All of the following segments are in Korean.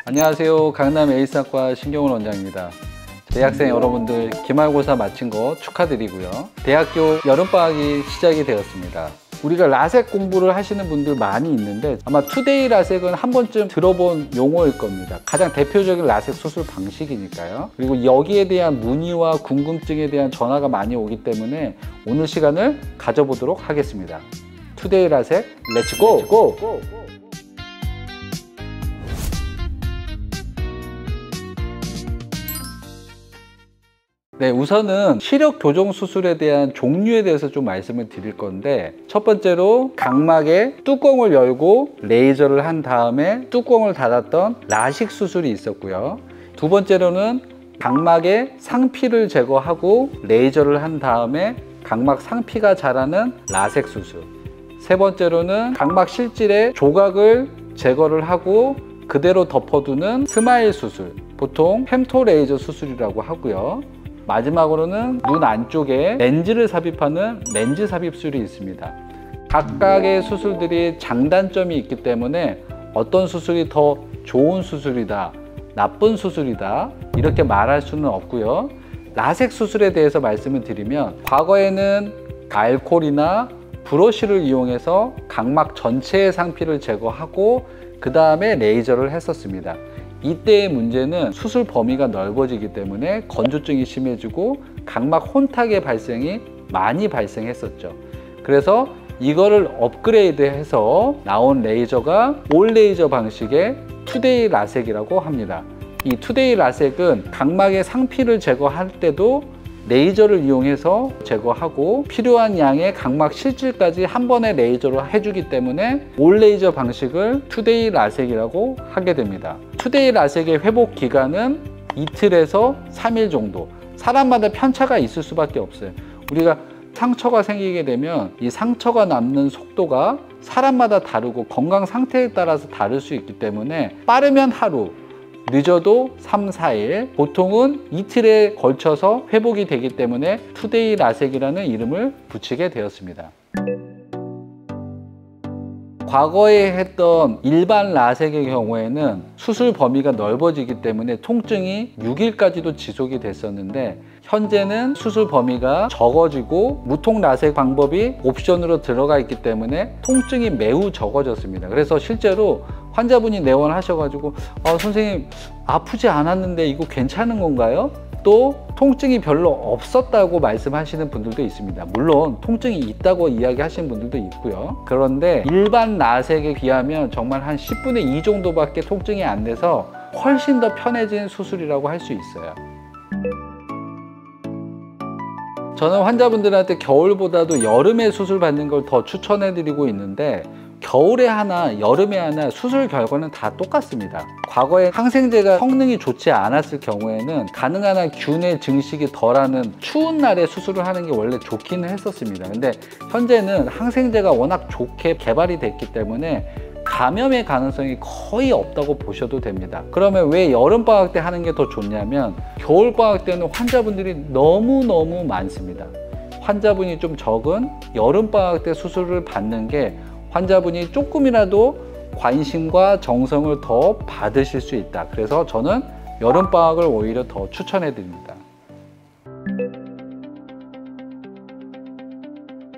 안녕하세요. 강남 에이스학과 신경훈 원장입니다. 대학생 여러분들 기말고사 마친 거 축하드리고요. 대학교 여름방학이 시작이 되었습니다. 우리가 라섹 공부를 하시는 분들 많이 있는데 아마 투데이 라섹은 한 번쯤 들어본 용어일 겁니다. 가장 대표적인 라섹 수술 방식이니까요. 그리고 여기에 대한 문의와 궁금증에 대한 전화가 많이 오기 때문에 오늘 시간을 가져보도록 하겠습니다. 투데이 라섹 렛츠고! 네, 우선은 시력 교정 수술에 대한 종류에 대해서 좀 말씀을 드릴 건데, 첫 번째로 각막의 뚜껑을 열고 레이저를 한 다음에 뚜껑을 닫았던 라식 수술이 있었고요. 두 번째로는 각막의 상피를 제거하고 레이저를 한 다음에 각막 상피가 자라는 라섹 수술. 세 번째로는 각막 실질의 조각을 제거를 하고 그대로 덮어두는 스마일 수술, 보통 펨토 레이저 수술이라고 하고요. 마지막으로는 눈 안쪽에 렌즈를 삽입하는 렌즈 삽입술이 있습니다. 각각의 수술들이 장단점이 있기 때문에 어떤 수술이 더 좋은 수술이다, 나쁜 수술이다 이렇게 말할 수는 없고요. 라섹 수술에 대해서 말씀을 드리면, 과거에는 알코올이나 브러쉬를 이용해서 각막 전체의 상피를 제거하고 그 다음에 레이저를 했었습니다. 이때의 문제는 수술 범위가 넓어지기 때문에 건조증이 심해지고 각막 혼탁의 발생이 많이 발생했었죠. 그래서 이거를 업그레이드해서 나온 레이저가 올 레이저 방식의 투데이 라섹이라고 합니다. 이 투데이 라섹은 각막의 상피를 제거할 때도 레이저를 이용해서 제거하고 필요한 양의 각막 실질까지 한 번에 레이저로 해주기 때문에 올 레이저 방식을 투데이 라섹이라고 하게 됩니다. 투데이 라섹의 회복 기간은 이틀에서 3일 정도. 사람마다 편차가 있을 수밖에 없어요. 우리가 상처가 생기게 되면 이 상처가 남는 속도가 사람마다 다르고 건강 상태에 따라서 다를 수 있기 때문에 빠르면 하루, 늦어도 3, 4일, 보통은 이틀에 걸쳐서 회복이 되기 때문에 투데이 라섹이라는 이름을 붙이게 되었습니다. 과거에 했던 일반 라섹의 경우에는 수술 범위가 넓어지기 때문에 통증이 6일까지도 지속이 됐었는데, 현재는 수술 범위가 적어지고 무통 라섹 방법이 옵션으로 들어가 있기 때문에 통증이 매우 적어졌습니다. 그래서 실제로 환자분이 내원하셔가지고 선생님 아프지 않았는데 이거 괜찮은 건가요? 또 통증이 별로 없었다고 말씀하시는 분들도 있습니다. 물론 통증이 있다고 이야기하시는 분들도 있고요. 그런데 일반 라섹에 비하면 정말 한 10분의 2 정도밖에 통증이 안 돼서 훨씬 더 편해진 수술이라고 할 수 있어요. 저는 환자분들한테 겨울보다도 여름에 수술 받는 걸 더 추천해 드리고 있는데, 겨울에 하나 여름에 하나 수술 결과는 다 똑같습니다. 과거에 항생제가 성능이 좋지 않았을 경우에는 가능한 한 균의 증식이 덜하는 추운 날에 수술을 하는 게 원래 좋기는 했었습니다. 근데 현재는 항생제가 워낙 좋게 개발이 됐기 때문에 감염의 가능성이 거의 없다고 보셔도 됩니다. 그러면 왜 여름방학 때 하는 게 더 좋냐면, 겨울방학 때는 환자분들이 너무너무 많습니다. 환자분이 좀 적은 여름방학 때 수술을 받는 게 환자분이 조금이라도 관심과 정성을 더 받으실 수 있다. 그래서 저는 여름방학을 오히려 더 추천해 드립니다.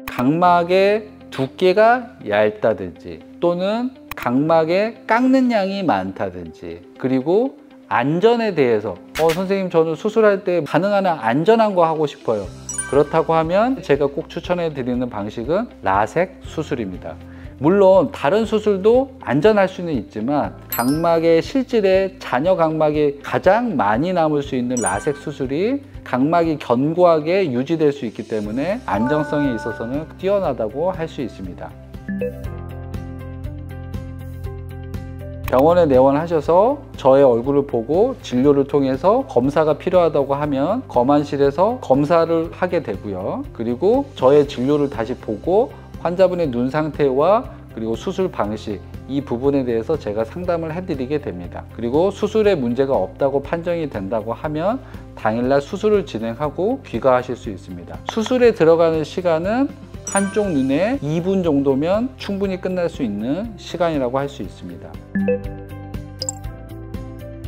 각막의 두께가 얇다든지 또는 각막에 깎는 양이 많다든지, 그리고 안전에 대해서 선생님 저는 수술할 때 가능한 한 안전한 거 하고 싶어요. 그렇다고 하면 제가 꼭 추천해 드리는 방식은 라섹 수술입니다. 물론 다른 수술도 안전할 수는 있지만 각막의 실질에 잔여 각막이 가장 많이 남을 수 있는 라섹 수술이 각막이 견고하게 유지될 수 있기 때문에 안정성에 있어서는 뛰어나다고 할 수 있습니다. 병원에 내원하셔서 저의 얼굴을 보고 진료를 통해서 검사가 필요하다고 하면 검안실에서 검사를 하게 되고요. 그리고 저의 진료를 다시 보고 환자분의 눈 상태와 그리고 수술 방식, 이 부분에 대해서 제가 상담을 해드리게 됩니다. 그리고 수술에 문제가 없다고 판정이 된다고 하면 당일날 수술을 진행하고 귀가하실 수 있습니다. 수술에 들어가는 시간은 한쪽 눈에 2분 정도면 충분히 끝날 수 있는 시간이라고 할 수 있습니다.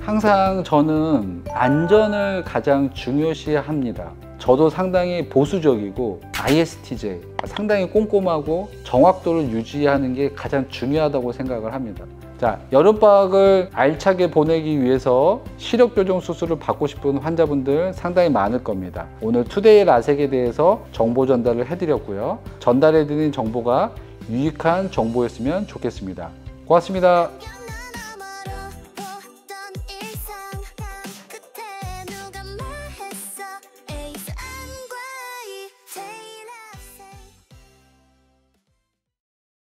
항상 저는 안전을 가장 중요시합니다. 저도 상당히 보수적이고 ISTJ, 상당히 꼼꼼하고 정확도를 유지하는 게 가장 중요하다고 생각을 합니다. 자, 여름방학을 알차게 보내기 위해서 시력 교정 수술을 받고 싶은 환자분들 상당히 많을 겁니다. 오늘 투데이 라섹에 대해서 정보 전달을 해드렸고요. 전달해드린 정보가 유익한 정보였으면 좋겠습니다. 고맙습니다.